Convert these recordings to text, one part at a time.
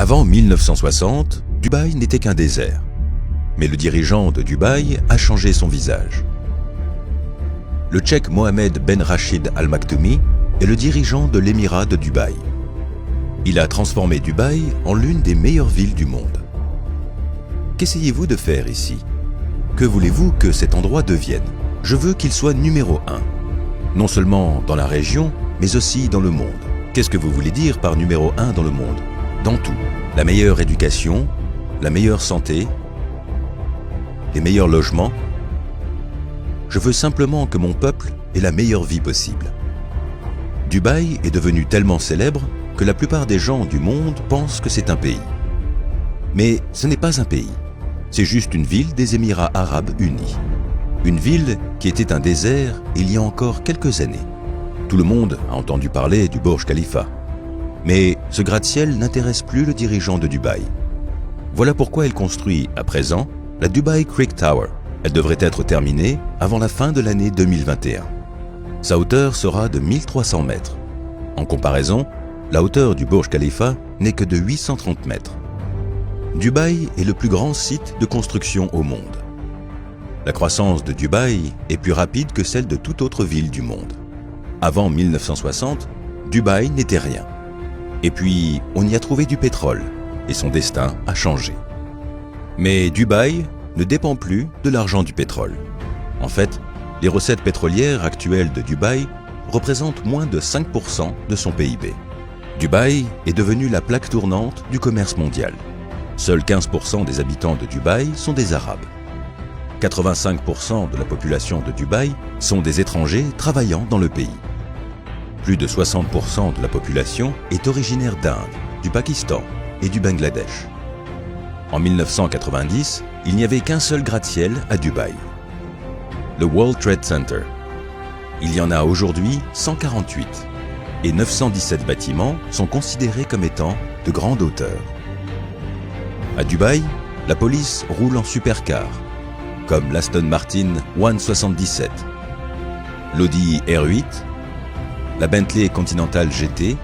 Avant 1960, Dubaï n'était qu'un désert. Mais le dirigeant de Dubaï a changé son visage. Le Tchèque Mohamed Ben Rachid Al Maktoumi est le dirigeant de l'émirat de Dubaï. Il a transformé Dubaï en l'une des meilleures villes du monde. Qu'essayez-vous de faire ici? Que voulez-vous que cet endroit devienne? Je veux qu'il soit numéro 1. Non seulement dans la région, mais aussi dans le monde. Qu'est-ce que vous voulez dire par numéro 1 dans le monde? Dans tout. La meilleure éducation, la meilleure santé, les meilleurs logements. Je veux simplement que mon peuple ait la meilleure vie possible. Dubaï est devenu tellement célèbre que la plupart des gens du monde pensent que c'est un pays. Mais ce n'est pas un pays. C'est juste une ville des Émirats Arabes Unis. Une ville qui était un désert il y a encore quelques années. Tout le monde a entendu parler du Burj Khalifa. Mais ce gratte-ciel n'intéresse plus le dirigeant de Dubaï. Voilà pourquoi il construit, à présent, la Dubai Creek Tower. Elle devrait être terminée avant la fin de l'année 2021. Sa hauteur sera de 1300 mètres. En comparaison, la hauteur du Burj Khalifa n'est que de 830 mètres. Dubaï est le plus grand site de construction au monde. La croissance de Dubaï est plus rapide que celle de toute autre ville du monde. Avant 1960, Dubaï n'était rien. Et puis, on y a trouvé du pétrole, et son destin a changé. Mais Dubaï ne dépend plus de l'argent du pétrole. En fait, les recettes pétrolières actuelles de Dubaï représentent moins de 5% de son PIB. Dubaï est devenue la plaque tournante du commerce mondial. Seuls 15% des habitants de Dubaï sont des Arabes. 85% de la population de Dubaï sont des étrangers travaillant dans le pays. Plus de 60% de la population est originaire d'Inde, du Pakistan et du Bangladesh. En 1990, il n'y avait qu'un seul gratte-ciel à Dubaï, le World Trade Center. Il y en a aujourd'hui 148 et 917 bâtiments sont considérés comme étant de grande hauteur. À Dubaï, la police roule en supercar, comme l'Aston Martin 177, l'Audi R8, la Bentley Continental GT,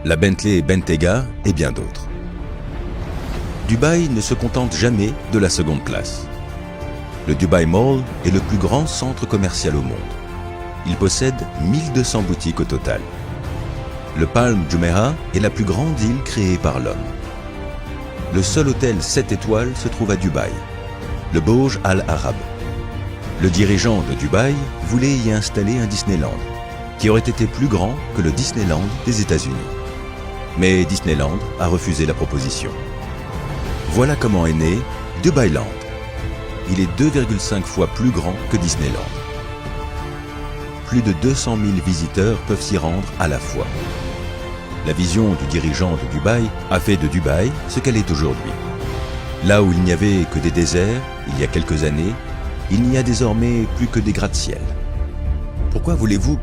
la Bentley Bentayga et bien d'autres. Dubaï ne se contente jamais de la seconde classe. Le Dubai Mall est le plus grand centre commercial au monde. Il possède 1200 boutiques au total. Le Palm Jumeirah est la plus grande île créée par l'homme. Le seul hôtel 7 étoiles se trouve à Dubaï, le Burj Al Arab. Le dirigeant de Dubaï voulait y installer un Disneyland, qui aurait été plus grand que le Disneyland des États-Unis. Mais Disneyland a refusé la proposition. Voilà comment est né Dubailand. Il est 2,5 fois plus grand que Disneyland. Plus de 200 000 visiteurs peuvent s'y rendre à la fois. La vision du dirigeant de Dubaï a fait de Dubaï ce qu'elle est aujourd'hui. Là où il n'y avait que des déserts, il y a quelques années, il n'y a désormais plus que des gratte-ciels. Pourquoi voulez-vous que